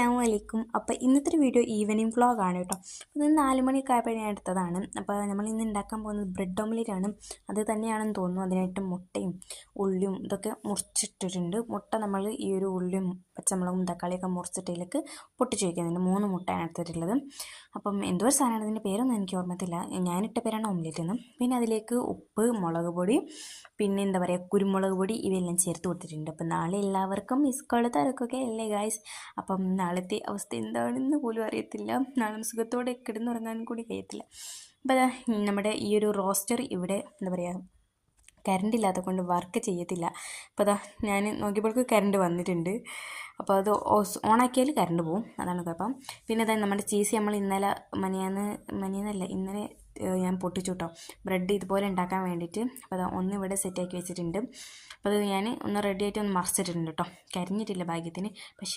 അസ്സലാമു അലൈക്കും. അപ്പോൾ ഇന്നത്തെ വീഡിയോ ഈവനിങ് വ്ളോഗാണ് കേട്ടോ. ഇത് 4 മണിയൊക്കെ ആയപ്പോൾ ഞാൻ എടുത്തതാണ്. അപ്പോൾ നമ്മൾ ഇന്ന് ഉണ്ടാക്കാൻ പോകുന്നത് ബ്രെഡ് ഓംലെറ്റ് ആണ്. അത് തന്നെയാണെന്ന് തോന്നുന്നു. അതിനായിട്ട് മുട്ടയും ഉള്ളിയും ഇതൊക്കെ മുറിച്ചിട്ടിട്ടുണ്ട്. മുട്ട നമ്മൾ ഈ ഒരു ഉള്ളിയും പച്ചമുളകും തക്കാളിയൊക്കെ മുറിച്ചിട്ടതിലേക്ക് പൊട്ടിച്ച് വയ്ക്കുന്നുണ്ട്. 3 മുട്ടയാണ് എടുത്തിട്ടുള്ളത്. അപ്പം എന്തോ ഒരു സാധനമാണ്, ഇതിൻ്റെ പേരൊന്നും എനിക്ക് ഓർമ്മത്തില്ല. ഞാനിട്ട പേരാണ് ഓംലെറ്റ് എന്ന്. പിന്നെ അതിലേക്ക് ഉപ്പ്, മുളക് പൊടി, പിന്നെ എന്താ പറയുക കുരുമുളക് പൊടി ഇവയെല്ലാം ചേർത്ത് കൊടുത്തിട്ടുണ്ട്. അപ്പം നാളെ എല്ലാവർക്കും മിസ്കോൾ തിരക്കൊക്കെ അല്ലേ ഗായ്സ്. അപ്പം നാളത്തെ അവസ്ഥ എന്താണെന്ന് പോലും അറിയത്തില്ല. നാളെ സുഖത്തോടെ കിടന്നുറങ്ങാൻ കൂടി കഴിയത്തില്ല. അപ്പോൾ അതാ നമ്മുടെ ഈ ഒരു റോസ്റ്റർ ഇവിടെ എന്താ പറയുക കറണ്ട് ഇല്ലാത്ത കൊണ്ട് വർക്ക് ചെയ്യത്തില്ല. അപ്പോൾ അതാ ഞാൻ നോക്കിയപ്പോഴേക്ക് കറണ്ട് വന്നിട്ടുണ്ട്. അപ്പോൾ അത് ഓണാക്കിയാൽ കറണ്ട് പോവും, അതാണ് കുഴപ്പം. പിന്നെ അതായത് നമ്മുടെ ചീസ് നമ്മൾ ഇന്നലെ ഞാൻ പൊട്ടിച്ചു കേട്ടോ, ബ്രെഡ് ഇതുപോലെ ഉണ്ടാക്കാൻ വേണ്ടിയിട്ട്. അപ്പോൾ അത് ഒന്ന് ഇവിടെ സെറ്റാക്കി വെച്ചിട്ടുണ്ട്. അപ്പോൾ അത് ഞാൻ ഒന്ന് റെഡി ആയിട്ട് ഒന്ന് മറിച്ചിട്ടുണ്ട് കേട്ടോ. കരിഞ്ഞിട്ടില്ല ഭാഗ്യത്തിന്. പക്ഷേ